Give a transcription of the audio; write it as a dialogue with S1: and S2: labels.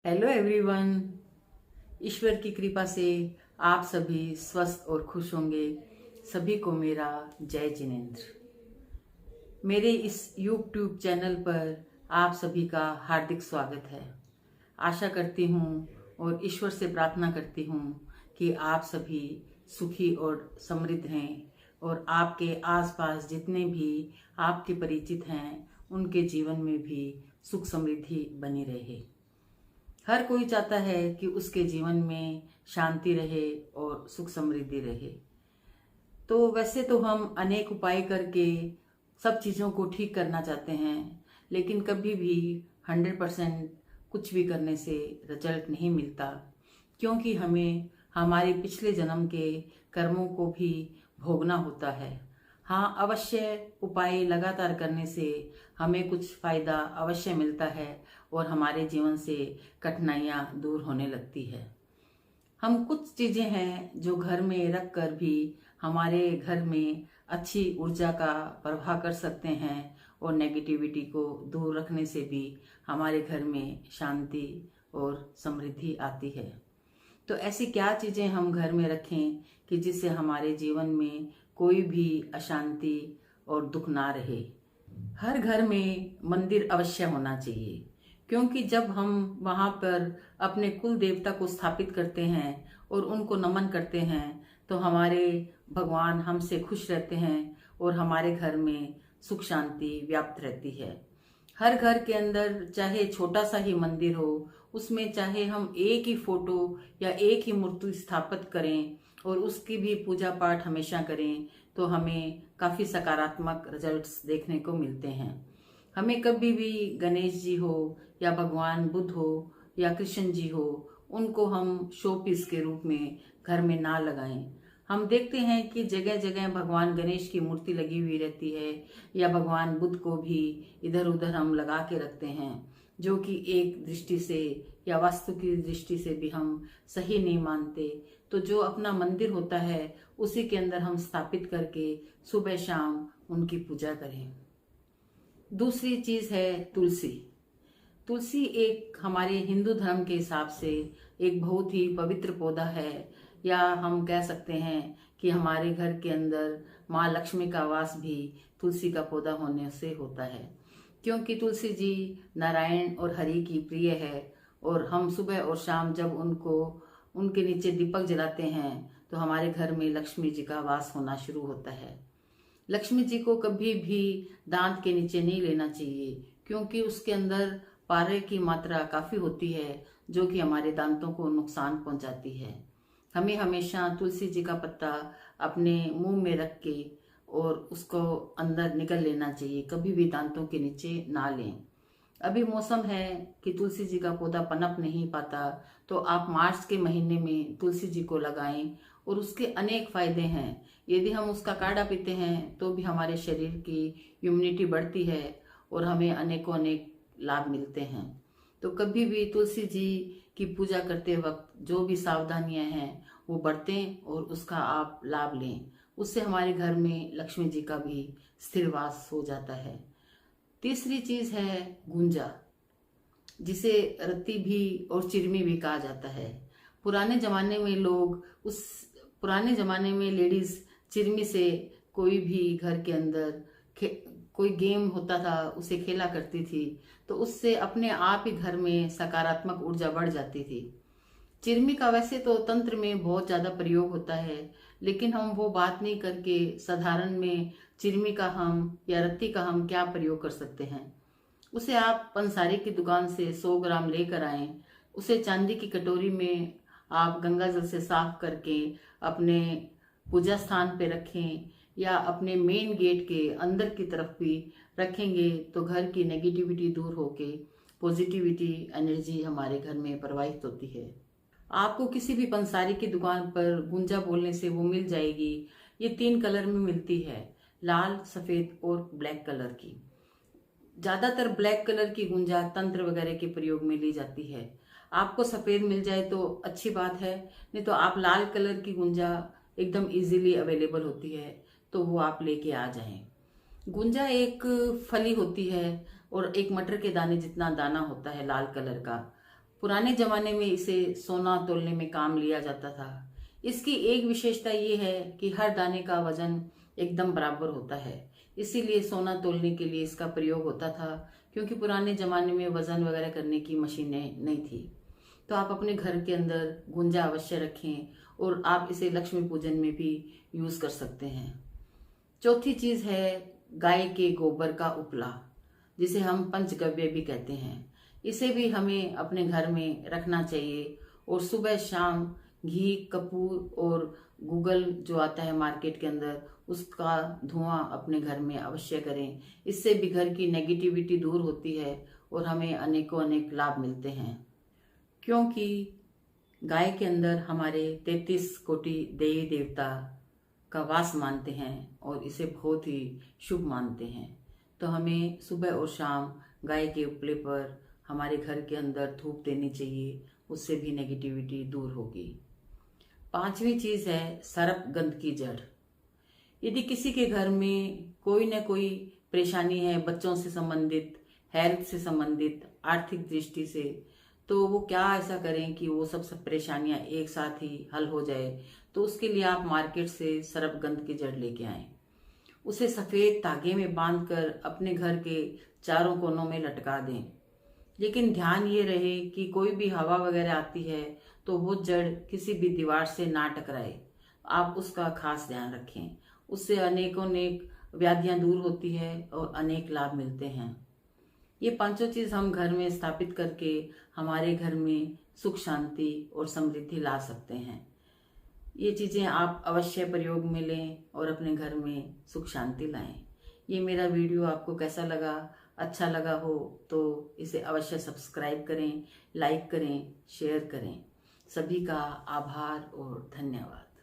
S1: Hello everyone. ईश्वर की कृपा से आप सभी स्वस्थ और खुश होंगे। सभी को मेरा जय जिनेंद्र। मेरे इस यूट्यूब चैनल पर आप सभी का हार्दिक स्वागत है। आशा करती हूँ और ईश्वर से प्रार्थना करती हूँ कि आप सभी सुखी और समृद्ध हैं और आपके आसपास जितने भी आपके परिचित हैं उनके जीवन में भी सुख समृद्धि बनी रहे। हर कोई चाहता है कि उसके जीवन में शांति रहे और सुख समृद्धि रहे। तो वैसे तो हम अनेक उपाय करके सब चीज़ों को ठीक करना चाहते हैं, लेकिन कभी भी 100% कुछ भी करने से रिजल्ट नहीं मिलता, क्योंकि हमें हमारे पिछले जन्म के कर्मों को भी भोगना होता है। हाँ, अवश्य उपाय लगातार करने से हमें कुछ फायदा अवश्य मिलता है और हमारे जीवन से कठिनाइयाँ दूर होने लगती है। हम कुछ चीज़ें हैं जो घर में रख कर भी हमारे घर में अच्छी ऊर्जा का प्रवाह कर सकते हैं और नेगेटिविटी को दूर रखने से भी हमारे घर में शांति और समृद्धि आती है। तो ऐसी क्या चीज़ें हम घर में रखें कि जिससे हमारे जीवन में कोई भी अशांति और दुख ना रहे। हर घर में मंदिर अवश्य होना चाहिए, क्योंकि जब हम वहाँ पर अपने कुल देवता को स्थापित करते हैं और उनको नमन करते हैं तो हमारे भगवान हमसे खुश रहते हैं और हमारे घर में सुख शांति व्याप्त रहती है। हर घर के अंदर चाहे छोटा सा ही मंदिर हो, उसमें चाहे हम एक ही फोटो या एक ही मूर्ति स्थापित करें और उसकी भी पूजा पाठ हमेशा करें तो हमें काफ़ी सकारात्मक रिजल्ट्स देखने को मिलते हैं। हमें कभी भी गणेश जी हो या भगवान बुद्ध हो या कृष्ण जी हो, उनको हम शो पीस के रूप में घर में ना लगाएं। हम देखते हैं कि जगह जगह भगवान गणेश की मूर्ति लगी हुई रहती है या भगवान बुद्ध को भी इधर उधर हम लगा के रखते हैं, जो कि एक दृष्टि से या वास्तु की दृष्टि से भी हम सही नहीं मानते। तो जो अपना मंदिर होता है उसी के अंदर हम स्थापित करके सुबह शाम उनकी पूजा करें। दूसरी चीज है तुलसी। तुलसी एक हमारे हिंदू धर्म के हिसाब से एक बहुत ही पवित्र पौधा है, या हम कह सकते हैं कि हमारे घर के अंदर माँ लक्ष्मी का वास भी तुलसी का पौधा होने से होता है, क्योंकि तुलसी जी नारायण और हरि की प्रिय है और हम सुबह और शाम जब उनके नीचे दीपक जलाते हैं तो हमारे घर में लक्ष्मी जी का वास होना शुरू होता है। लक्ष्मी जी को कभी भी दांत के नीचे नहीं लेना चाहिए, क्योंकि उसके अंदर पारे की मात्रा काफी होती है जो कि हमारे दांतों को नुकसान पहुंचाती है। हमें हमेशा तुलसी जी का पत्ता अपने मुंह में रख के और उसको अंदर निकल लेना चाहिए, कभी भी दांतों के नीचे ना लें। अभी मौसम है कि तुलसी जी का पौधा पनप नहीं पाता, तो आप मार्च के महीने में तुलसी जी को लगाएं और उसके अनेक फायदे हैं। यदि हम उसका काढ़ा पीते हैं तो भी हमारे शरीर की इम्यूनिटी बढ़ती है और हमें अनेकों अनेक लाभ मिलते हैं। तो कभी भी तुलसी जी की पूजा करते वक्त जो भी सावधानियां हैं वो बरतें और उसका आप लाभ लें। उससे हमारे घर में लक्ष्मी जी का भी स्थिर वास हो जाता है। तीसरी चीज है गुंजा, जिसे रत्ती भी और चिरमी भी कहा जाता है। पुराने जमाने में पुराने जमाने में लेडीज चिरमी से कोई भी घर के अंदर कोई गेम होता था उसे खेला करती थी, तो उससे अपने आप ही घर में सकारात्मक ऊर्जा बढ़ जाती थी। चिरमी का वैसे तो तंत्र में बहुत ज्यादा प्रयोग होता है, लेकिन हम वो बात नहीं करके साधारण में चिरमी का हम या रत्ती का हम क्या प्रयोग कर सकते हैं। उसे आप पंसारी की दुकान से 100 ग्राम लेकर आएं। उसे चांदी की कटोरी में आप गंगा जल से साफ करके अपने पूजा स्थान पे रखें या अपने मेन गेट के अंदर की तरफ भी रखेंगे तो घर की नेगेटिविटी दूर होके पॉजिटिविटी एनर्जी हमारे घर में प्रवाहित होती है। आपको किसी भी पंसारी की दुकान पर गुंजा बोलने से वो मिल जाएगी। ये 3 कलर में मिलती है, लाल, सफेद और ब्लैक कलर की। ज्यादातर ब्लैक कलर की गुंजा तंत्र वगैरह के प्रयोग में ली जाती है। आपको सफेद मिल जाए तो अच्छी बात है, नहीं तो आप लाल कलर की गुंजा एकदम इजीली अवेलेबल होती है तो वो आप लेके आ जाएं। गुंजा एक फली होती है और एक मटर के दाने जितना दाना होता है लाल कलर का। पुराने जमाने में इसे सोना तोलने में काम लिया जाता था। इसकी एक विशेषता ये है कि हर दाने का वजन एकदम बराबर होता है, इसीलिए सोना तोलने के लिए इसका प्रयोग होता था, क्योंकि पुराने जमाने में वजन वगैरह करने की मशीनें नहीं थी। तो आप अपने घर के अंदर गुंजा अवश्य रखें और आप इसे लक्ष्मी पूजन में भी यूज कर सकते हैं। चौथी चीज है गाय के गोबर का उपला, जिसे हम पंचगव्य भी कहते हैं। इसे भी हमें अपने घर में रखना चाहिए और सुबह शाम घी, कपूर और गूगल जो आता है मार्केट के अंदर, उसका धुआं अपने घर में अवश्य करें। इससे भी घर की नेगेटिविटी दूर होती है और हमें अनेकों अनेक लाभ मिलते हैं, क्योंकि गाय के अंदर हमारे 33 कोटि देवी देवता का वास मानते हैं और इसे बहुत ही शुभ मानते हैं। तो हमें सुबह और शाम गाय के उपले पर हमारे घर के अंदर धूप देनी चाहिए, उससे भी नेगेटिविटी दूर होगी। पांचवी चीज है सर्पगंध की जड़। यदि किसी के घर में कोई न कोई परेशानी है, बच्चों से संबंधित, हेल्थ से संबंधित, आर्थिक दृष्टि से, तो वो क्या ऐसा करें कि वो सब परेशानियां एक साथ ही हल हो जाए। तो उसके लिए आप मार्केट से सर्पगंध की जड़ लेके आए, उसे सफेद धागे में बांधकर अपने घर के चारों कोनों में लटका दें। लेकिन ध्यान ये रहे कि कोई भी हवा वगैरह आती है तो वो जड़ किसी भी दीवार से ना टकराए, आप उसका खास ध्यान रखें। उससे अनेकों अनेक व्याधियां दूर होती है और अनेक लाभ मिलते हैं। ये पांचों चीज हम घर में स्थापित करके हमारे घर में सुख, शांति और समृद्धि ला सकते हैं। ये चीजें आप अवश्य प्रयोग में लें और अपने घर में सुख शांति लाएं। ये मेरा वीडियो आपको कैसा लगा? अच्छा लगा हो तो इसे अवश्य सब्सक्राइब करें, लाइक करें, शेयर करें। सभी का आभार और धन्यवाद।